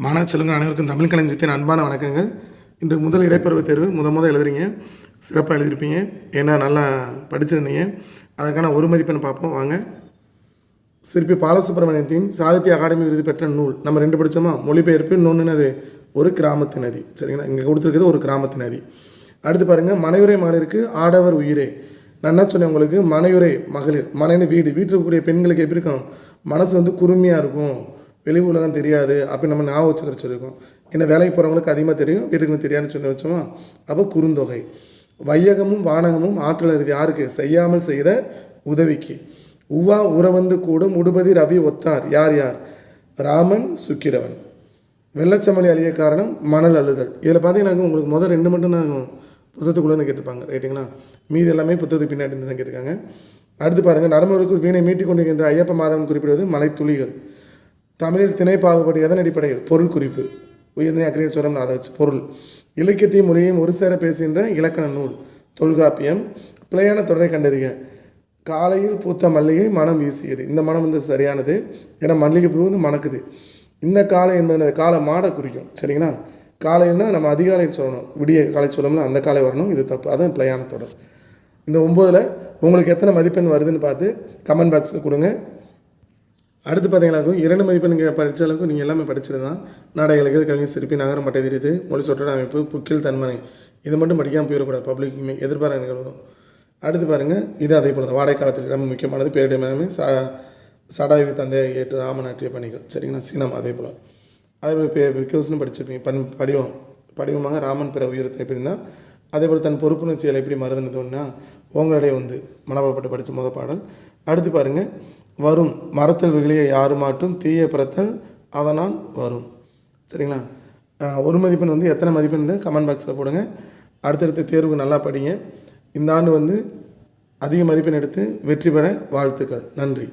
மாணவ செல்வங்கள் அனைவருக்கும் தமிழ் களஞ்சியத்தின் அன்பான வணக்கங்கள். இன்று முதல் இடைப்பருவ தேர்வு முதல் எழுதுறீங்க, சிறப்பாக எழுதியிருப்பீங்க. ஏன்னா நல்லா படிச்சிருந்தீங்க. அதற்கான ஒரு மதிப்பெண் பார்ப்போம் வாங்க. சிற்பி பாலசுப்ரமணியத்தின் சாகித்ய அகாடமி விருது பெற்ற நூல் நம்ம 2 படித்தோமா? மொழிபெயர்ப்பு. இன்னொன்று அது ஒரு கிராமத்து நதி. சரிங்களா? இங்கே கொடுத்துருக்குது ஒரு கிராமத்து நதி. அடுத்து பாருங்கள், மனையுரை மகளிருக்கு ஆடவர் உயிரே. நான் என்ன சொன்னேன் உங்களுக்கு? மனையுரை மகளிர், மனைன்னு வீட்டில் இருக்கக்கூடிய பெண்களுக்கு எப்படி இருக்கும்? மனசு குறுமையாக இருக்கும், வெளி உலகம் தெரியாது. அப்போ நம்ம ஞாபகம் வச்சுக்கிற சொல்லியிருக்கோம். ஏன்னா வேலைக்கு போகிறவங்களுக்கு அதிகமாக தெரியும், வீட்டுக்கு தெரியாதுன்னு சொல்லி வச்சோமா? அப்போ குறுந்தொகை. வையகமும் வானகமும் ஆற்றல் அறிது யாருக்கு? செய்யாமல் செய்த உதவிக்கு. உவா உறவந்து கூடும் உடுபதி ரவி ஒத்தார். யார் யார்? ராமன் சுக்கிரவன். வெள்ளச்சமலி அழிய காரணம் மணல் அழுதல். இதில் பார்த்தீங்கன்னா உங்களுக்கு முதல் 2 மட்டும் தான் புத்தகத்துக்குள்ளேருந்து கேட்டிருப்பாங்க, ரைட்டுங்களா? மீது எல்லாமே புத்தகத்துக்கு பின்னாடி இருந்து தான் கேட்டிருக்காங்க. அடுத்து பாருங்கள், நரம்புகளுக்குள் வீணை மீட்டிக் கொண்டிருக்கின்ற ஐயப்ப மாதவன் குறிப்பிடுவது மலைத்துளிகள். தமிழில் திணை பாகுபாடு எதன் அடிப்படையில்? பொருள் குறிப்பு. உயர்ந்த அக்கறையில் சொல்கிறோம்னா அதை வச்சு பொருள். இலக்கியத்தையும் மொழியையும் ஒரு சேர பேசுகின்ற இலக்கண நூல் தொல்காப்பியம். பிழையான தொடரை கண்டறிக. காலையில் பூத்த மல்லிகை மனம் வீசியது. இந்த மனம் சரியானது. ஏன்னா மல்லிகை பூ மணக்குது. இந்த காலை என்பது காலை மாடை குறிக்கும். சரிங்களா? காலைன்னா நம்ம அதிகாலையில் சொல்லணும், விடிய காலை சொல்லணும்னா அந்த காலை வரணும். இது தப்பு, அதுவும் பிழையான தொடர். இந்த 9ல் உங்களுக்கு எத்தனை மதிப்பெண் வருதுன்னு பார்த்து கமெண்ட் பாக்ஸில் கொடுங்க. அடுத்து பார்த்தீங்கன்னா 2 மதிப்பெண் படித்த அளவுக்கு நீங்கள் எல்லாமே படிச்சிருந்தான். நாடகங்கள், கவிஞர் சிற்பி, நகரம் பட்டை தெரியுது, மொழி சொற்றொடர் அமைப்பு, புக்கில் தன்மனை. இது மட்டும் படிக்காமல் போயிடக்கூடாது. பப்ளிக்குமே எதிர்பாராத நிகழ்வு. அடுத்து பாருங்கள், இது அதே போல் தான். வாடகை காலத்தில் ரொம்ப முக்கியமானது. பேரிடர் மேலே சடாய்வு தந்தை ஏற்று ராமன் ஆற்றிய பணிகள். சரிங்களா? சினம் அதே போல். அதே விக்கோஸ்னு படிச்சிருப்பீங்க. படிவமாக ராமன் பிற உயிரத்தை எப்படி இருந்தால், அதே போல் தன் பொறுப்புணர்ச்சிகளை எப்படி மறந்துனதுன்னா உங்களுடைய மனப்பாடப்பட்டு படித்த முதல் பாடல். அடுத்து பாருங்கள், வரும் மரத்தல் வெகுளியை யாரு மாட்டும் தீய பிறத்தல் அதனால் வரும். சரிங்களா? ஒரு மதிப்பெண் எத்தனை மதிப்பெண் கமெண்ட் பாக்ஸில் போடுங்க. அடுத்தடுத்த தேர்வுக்கு நல்லா படிங்க. இந்த ஆண்டு அதிக மதிப்பெண் எடுத்து வெற்றி பெற வாழ்த்துக்கள். நன்றி.